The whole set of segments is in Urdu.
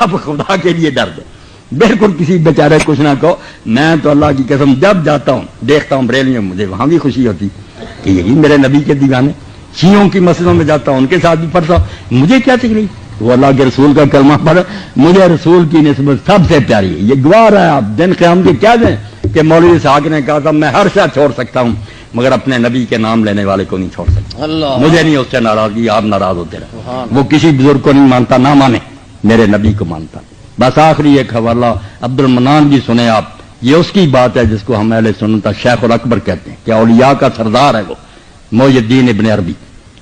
آپ خدا کے لیے ڈر دیں، بالکل کسی بیچارے کچھ نہ کہو. میں تو اللہ کی قسم جب جاتا ہوں دیکھتا ہوں بریلیوں میں، مجھے وہاں بھی خوشی ہوتی کہ یہی میرے نبی کے دیوانے. شیعوں کی مسجدوں میں جاتا ہوں، ان کے ساتھ بھی پڑھتا ہوں، مجھے کیا تکلیف؟ وہ اللہ کے رسول کا کلمہ پڑھ، مجھے رسول کی نسبت سب سے پیاری ہے. یہ گوار ہے آپ دن قیام کے کیا دیں کہ مولوی اسحاق نے کہا تھا میں ہر شے چھوڑ سکتا ہوں مگر اپنے نبی کے نام لینے والے کو نہیں چھوڑ سکتا. مجھے نہیں اس سے ناراضگی، آپ ناراض ہوتے رہے. وہ کسی بزرگ کو نہیں مانتا، نہ مانے، میرے نبی کو مانتا. بس آخری ایک حوالہ عبد المنان جی سنیں آپ، یہ اس کی بات ہے جس کو ہم اہل سنت شیخ الاکبر کہتے ہیں کہ اولیاء کا سردار ہے وہ محی الدین ابن عربی.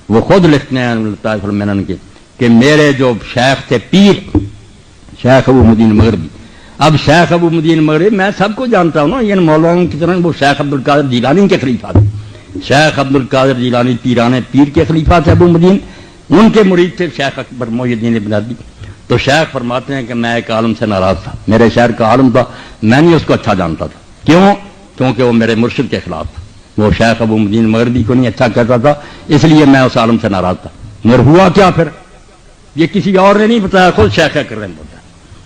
وہ خود لکھتے ہیں لطائف المنن کے کہ میرے جو شیخ تھے پیر شیخ ابو مدین مغربی. اب شیخ ابو مدین مغربی میں سب کو جانتا ہوں نا، یہ مولانا کی طرح وہ شیخ عبد القادر جیلانی کے خلیفہ تھے. شیخ عبد القادر جیلانی پیران پیر کے خلیفہ تھے ابو مدین، ان کے مرید تھے شیخ اکبر محی الدین ابن عربی. تو شیخ فرماتے ہیں کہ میں ایک عالم سے ناراض تھا، میرے شہر کا عالم تھا، میں نہیں اس کو اچھا جانتا تھا. کیوں؟ کیونکہ وہ میرے مرشد کے خلاف تھا. وہ شیخ ابو مدین مغربی کو نہیں اچھا کہتا تھا، اس لیے میں اس عالم سے ناراض تھا. مگر ہوا کیا پھر؟ یہ کسی اور نے نہیں بتایا، خود شیخ اکبر نے بتایا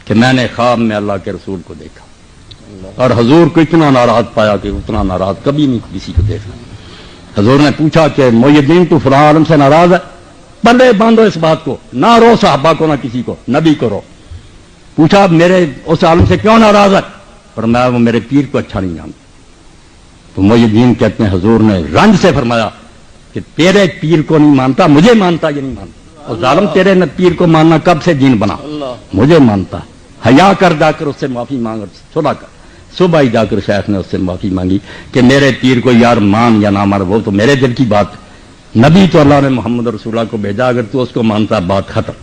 کہ میں نے خواب میں اللہ کے رسول کو دیکھا اور حضور کو اتنا ناراض پایا کہ اتنا ناراض کبھی نہیں کسی کو دیکھا. حضور نے پوچھا کہ محی الدین تو فلاں عالم سے ناراض ہے، پلے باندھو اس بات کو، نہ رو صحابہ کو نہ کسی کو، نبی کو رو. پوچھا میرے اس عالم سے کیوں ناراض ہے؟ فرمایا وہ میرے پیر کو اچھا نہیں جانتا. تو محی الدین کہتے ہیں حضور نے رنج سے فرمایا کہ تیرے پیر کو نہیں مانتا، مجھے مانتا یہ نہیں مانتا. اور ظالم تیرے پیر کو ماننا کب سے دین بنا؟ مجھے مانتا. حیا کر جا کر اس سے معافی مانگ، صبح کر. صبح ہی جا کر شیخ نے اس سے معافی مانگی کہ میرے پیر کو یار مان یا نہ مان وہ تو میرے دل کی بات. نبی تو اللہ نے محمد رسول اللہ کو بھیجا، اگر تو اس کو مانتا بات ختم.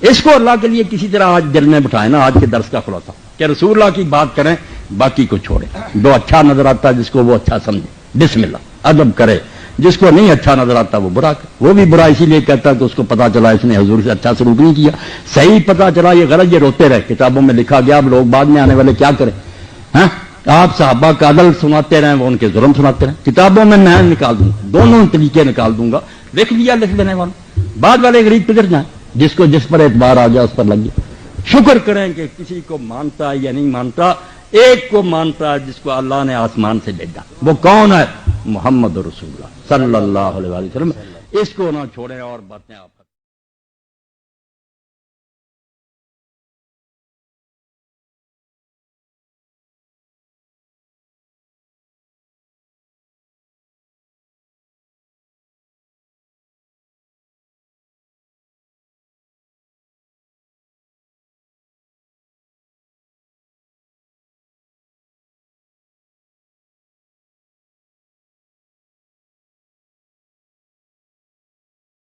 اس کو اللہ کے لیے کسی طرح آج دل میں بٹھائے نا، آج کے درس کا خلاصہ کہ رسول اللہ کی بات کریں، باقی کو چھوڑیں. جو اچھا نظر آتا ہے جس کو وہ اچھا سمجھے، بسم اللہ ادب کرے. جس کو نہیں اچھا نظر آتا وہ برا کرے. وہ بھی برا اسی لیے کہتا ہے کہ اس کو پتا چلا اس نے حضور سے اچھا سلوک نہیں کیا. صحیح پتا چلا یہ غلط، یہ روتے رہے. کتابوں میں لکھا گیا، اب لوگ بعد میں آنے والے کیا کریں؟ ہاں آپ صحابہ کا عدل سناتے رہیں، وہ ان کے ظلم سناتے رہیں. کتابوں میں میں نکال دوں گا، دونوں طریقے نکال دوں گا. لکھ لیا لکھ دینے والا، بعد والے غریب پدر جائیں، جس کو جس پر اعتبار آ گیا اس پر لگ گیا. شکر کریں کہ کسی کو مانتا ہے یا نہیں مانتا، ایک کو مانتا ہے جس کو اللہ نے آسمان سے بھیجا. وہ کون ہے؟ محمد رسول اللہ صلی اللہ علیہ وسلم. اس کو نہ چھوڑیں اور باتیں آپ